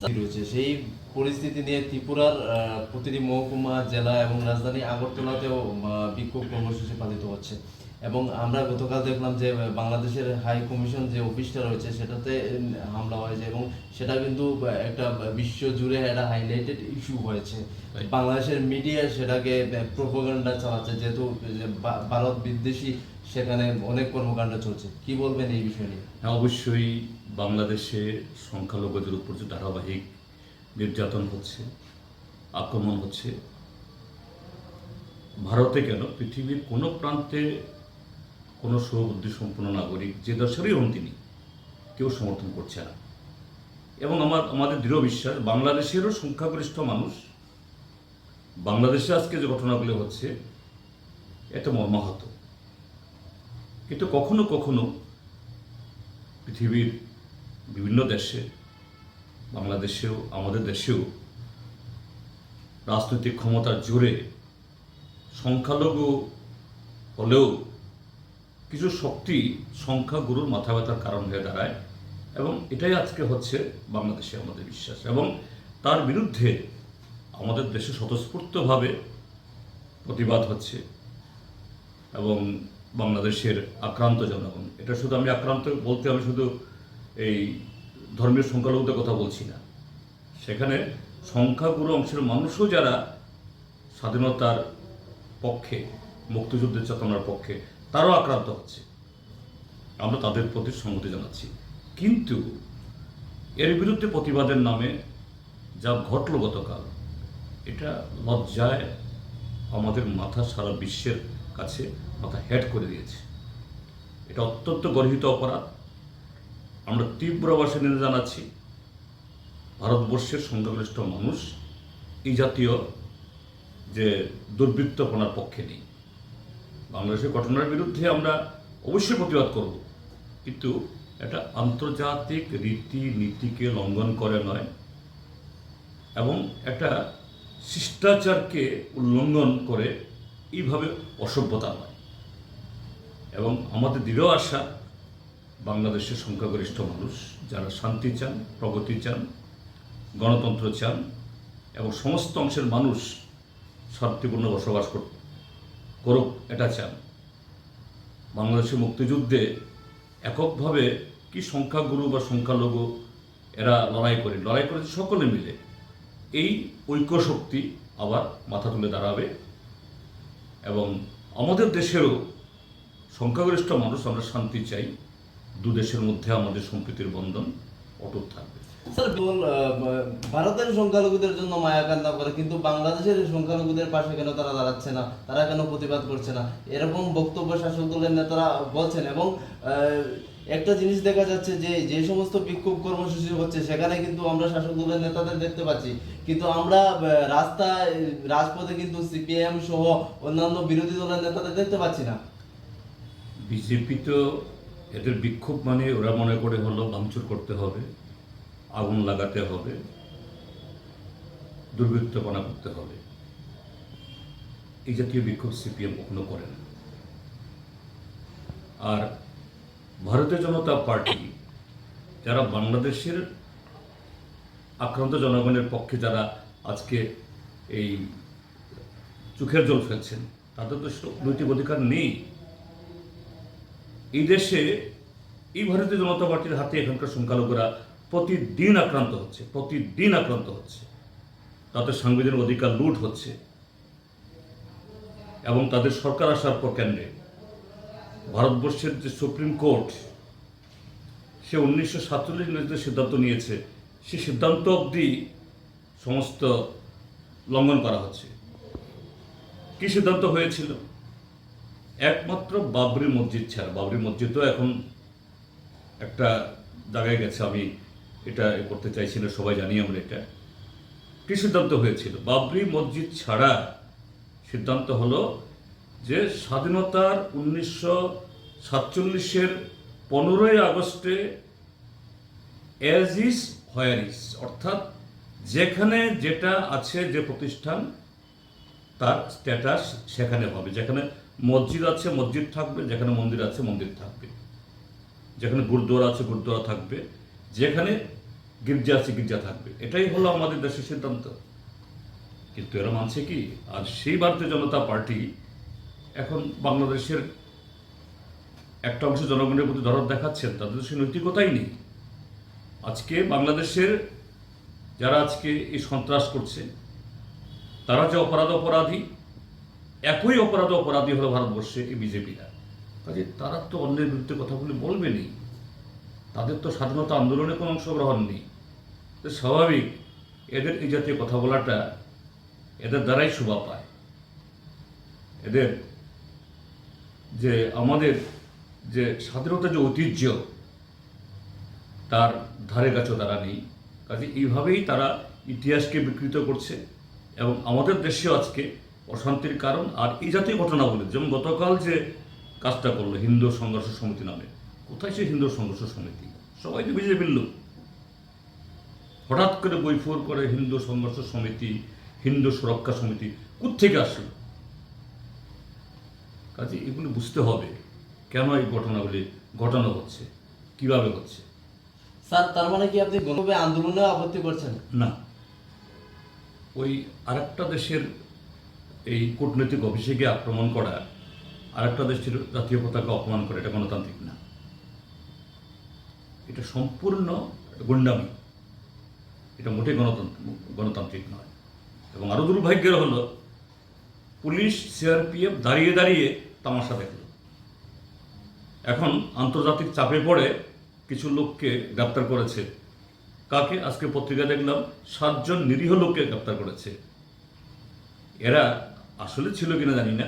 রয়েছে সেই পরিস্থিতি নিয়ে ত্রিপুরার প্রতিটি মহকুমা, জেলা এবং রাজধানী আগরতলাতেও বিক্ষোভ কর্মসূচি পালিত হচ্ছে। এবং আমরা গতকাল দেখলাম যে বাংলাদেশের হাই কমিশন যে অফিসটা রয়েছে সেটাতে হামলা হয়েছে এবং সেটা কিন্তু একটা বিশ্ব জুড়ে একটা হাইলাইটেড ইস্যু হয়েছে। বাংলাদেশের মিডিয়া সেটাকে প্রোপাগান্ডা চালাচ্ছে, যেহেতু ভারত বিদ্বেষী সেখানে অনেক কর্মকাণ্ড চলছে। কি বলবেন এই বিষয় নিয়ে? হ্যাঁ, অবশ্যই বাংলাদেশে সংখ্যালঘুদের উপর যে ধারাবাহিক নির্যাতন হচ্ছে, আক্রমণ হচ্ছে, ভারতে কেন পৃথিবীর কোনো প্রান্তে কোনো সুবুদ্ধি সম্পন্ন নাগরিক যে দেশেরই হন তিনি কেউ সমর্থন করছে না। এবং আমাদের দৃঢ় বিশ্বাস বাংলাদেশেরও সংখ্যাগরিষ্ঠ মানুষ বাংলাদেশে আজকে যে ঘটনাগুলো হচ্ছে এটা মর্মাহত। কিন্তু কখনো কখনো পৃথিবীর বিভিন্ন দেশে, বাংলাদেশেও আমাদের দেশেও রাজনৈতিক ক্ষমতার জোরে সংখ্যালঘু হলেও কিছু শক্তি সংখ্যাগুরুর মাথা ব্যথার কারণ হয়ে দাঁড়ায় এবং এটাই আজকে হচ্ছে বাংলাদেশে আমাদের বিশ্বাস। এবং তার বিরুদ্ধে আমাদের দেশে স্বতঃস্ফূর্তভাবে প্রতিবাদ হচ্ছে এবং বাংলাদেশের আক্রান্ত জনগণ, এটা শুধু আমি আক্রান্ত বলতে আমি শুধু এই ধর্মীয় সংখ্যালঘুদের কথা বলছি না, সেখানে সংখ্যাগুরু অংশের মানুষও যারা স্বাধীনতার পক্ষে, মুক্তিযুদ্ধের চেতনার পক্ষে, তারাও আক্রান্ত হচ্ছে। আমরা তাদের প্রতি সংহতি জানাচ্ছি। কিন্তু এর বিরুদ্ধে প্রতিবাদের নামে যা ঘটল গতকাল, এটা লজ্জায় আমাদের মাথা সারা বিশ্বের কাছে মাথা হেড করে দিয়েছে। এটা অত্যন্ত গর্হিত অপরাধ। আমরা তীব্র ভাষে নিন্দা জানাচ্ছি। ভারতবর্ষের সংখ্যাগরিষ্ঠ মানুষ এই জাতীয় যে দুর্বৃত্তপনার পক্ষে নেই। বাংলাদেশের ঘটনার বিরুদ্ধে আমরা অবশ্যই প্রতিবাদ করব, কিন্তু এটা আন্তর্জাতিক রীতি নীতিকে লঙ্ঘন করে নয় এবং একটা শিষ্টাচারকে উল্লঙ্ঘন করে এইভাবে অসভ্যতা নয়। এবং আমাদের দৃঢ় আশা বাংলাদেশের সংখ্যাগরিষ্ঠ মানুষ যারা শান্তি চান, প্রগতি চান, গণতন্ত্র চান এবং সমস্ত অংশের মানুষ শান্তিপূর্ণ বসবাস করুক এটা চান। বাংলাদেশের মুক্তিযুদ্ধে এককভাবে কি সংখ্যাগুরু বা সংখ্যালঘু এরা লড়াই করেছে সকলে মিলে। এই ঐক্য শক্তি আবার মাথা তুলে দাঁড়াবে এবং আমাদের দেশেরও সংখ্যাগরিষ্ঠ মানুষ আমরা শান্তি চাই। দু দেশের মধ্যে আমাদের সম্প্রীতির বন্ধন অটুট থাকবে। স্যার, ভারতের সংখ্যালঘুদের জন্য মায়া কান্না করে, কিন্তু বাংলাদেশের সংখ্যালঘুদের পাশে কেন তারা দাঁড়াচ্ছে না, তারা কেন প্রতিবাদ করছে না, এরকম বক্তব্য শাসক দলের নেতারা বলছেন। এবং একটা জিনিস দেখা যাচ্ছে যে যে সমস্ত বিক্ষোভ কর্মসূচি হচ্ছে সেখানে কিন্তু আমরা শাসক দলের নেতাদের দেখতে পাচ্ছি, কিন্তু আমরা রাস্তায় রাজপথে কিন্তু সিপিএম সহ অন্যান্য বিরোধী দলের নেতাদের দেখতে পাচ্ছি না। বিজেপি তো এদের বিক্ষোভ মানে ওরা মনে করে হলো ভাঙচুর করতে হবে, আগুন লাগাতে হবে, দুর্বৃত্তপনা করতে হবে। এই জাতীয় বিক্ষোভ সিপিএম কখনো করে না। আর ভারতীয় জনতা পার্টি যারা বাংলাদেশের আক্রান্ত জনগণের পক্ষে যারা আজকে এই চোখের জল ফেলছেন, তাদের তো নৈতিক অধিকার নেই। এই দেশে এই ভারতীয় জনতা পার্টির হাতে এখানকার সংখ্যালঘুরা প্রতিদিন আক্রান্ত হচ্ছে। তাদের সাংবিধানিক অধিকার লুট হচ্ছে এবং তাদের সরকার আসার পর কেন্দ্রে ভারতবর্ষের যে সুপ্রিম কোর্ট, সে 1947 যে সিদ্ধান্ত নিয়েছে, সে সিদ্ধান্ত অবধি সমস্ত লঙ্ঘন করা হচ্ছে। কি সিদ্ধান্ত হয়েছিল? একমাত্র বাবরি মসজিদ ছাড়া, বাবরি মসজিদও এখন একটা জায়গায় গেছে, আমি এটা করতে চাইছি না, সবাই জানি আমরা এটা। কি সিদ্ধান্ত হয়েছিল? বাবরি মসজিদ ছাড়া সিদ্ধান্ত হলো যে স্বাধীনতার 1947-এর 15ই আগস্টে অ্যাজ ইজ হোয়ার ইজ, অর্থাৎ যেখানে যেটা আছে, যে প্রতিষ্ঠান তার স্ট্যাটাস সেখানে হবে। যেখানে মসজিদ আছে মসজিদ থাকবে, যেখানে মন্দির আছে মন্দির থাকবে, যেখানে গুরুদ্বারা আছে গুরুদ্বারা থাকবে, যেখানে গির্জা আছে, গির্জা থাকবে, এটাই হলো আমাদের দেশের সিদ্ধান্ত। কিন্তু এরা মানছে কি? আর সেই ভারতীয় জনতা পার্টি এখন বাংলাদেশের একটা অংশ জনগণের প্রতি দরদ দেখাচ্ছেন, তাদের সে নৈতিকতাই নেই। আজকে বাংলাদেশের যারা আজকে এই সন্ত্রাস করছে, তারা যে অপরাধী, একই অপরাধী হলো ভারতবর্ষে এই বিজেপিরা। কাজে তারা তো অন্যের বিরুদ্ধে কথাগুলি বলবেনই, তাদের তো স্বাধীনতা আন্দোলনে কোনো অংশগ্রহণ নেই। তো স্বাভাবিক এদের এই জাতীয় কথা বলাটা এদের দ্বারাই শোভা পায়। এদের যে আমাদের যে স্বাধীনতার যে ঐতিহ্য, তার ধারে কাছেও তারা নেই। কাজে এইভাবেই তারা ইতিহাসকে বিকৃত করছে এবং আমাদের দেশেও আজকে অশান্তির কারণ। আর এই জাতীয় ঘটনাগুলি, যেমন গতকাল যে কাজটা করলো হিন্দু সংঘর্ষ সমিতি নামে, কোথায় সে হিন্দু সংঘর্ষ সমিতি? সবাই তো বিজেপির লোক। হঠাৎ করে বইফোর করে হিন্দু সংঘর্ষ সমিতি, হিন্দু সুরক্ষা সমিতি কোত্থেকে আসলো? কাজে এগুলো বুঝতে হবে কেন এই ঘটনাগুলি ঘটানো হচ্ছে, কিভাবে হচ্ছে। স্যার, তার মানে কি আপনি গণভাবে আন্দোলনে আপত্তি করছেন? না, ওই আরেকটা দেশের এই কূটনৈতিক অফিসে গিয়ে আক্রমণ করা, আরেকটা দেশের জাতীয় পতাকা অপমান করা, এটা গণতান্ত্রিক না, এটা সম্পূর্ণ গুন্ডামি, এটা মোটেই গণতান্ত্রিক নয়। এবং আরো দুর্ভাগ্যের হলো পুলিশ সিআরপিএফ দাঁড়িয়ে দাঁড়িয়ে তামাশা দেখল। এখন আন্তর্জাতিক চাপে পড়ে কিছু লোককে গ্রেপ্তার করেছে। কাকে? আজকে পত্রিকা দেখলাম 7 জন নিরীহ লোককে গ্রেপ্তার করেছে। এরা আসলে ছিল কিনা জানি না,